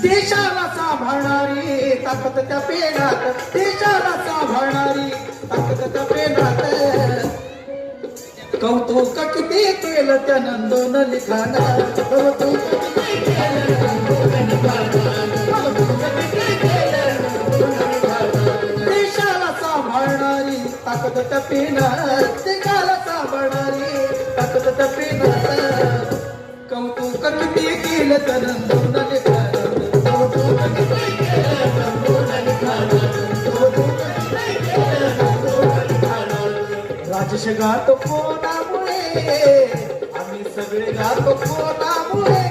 देशाला सांभाळणारी ताकद त्या पेनात, देशाला सांभाळणारी ताकद त्या पेनात. कौतुक किती केलं त्या नंदन लिखाणात, कौतुक किती केलं नंदन लिखाणात. देशाला सांभाळणारी ताकद त्या पेनात, देशाला सांभाळणारी ताकद त्या पेनात. कौतुक किती केलं त्या नंदन लिखाणात. राजेश गातो कोणामुळे, आम्ही सगळे गातो कोणामुळे.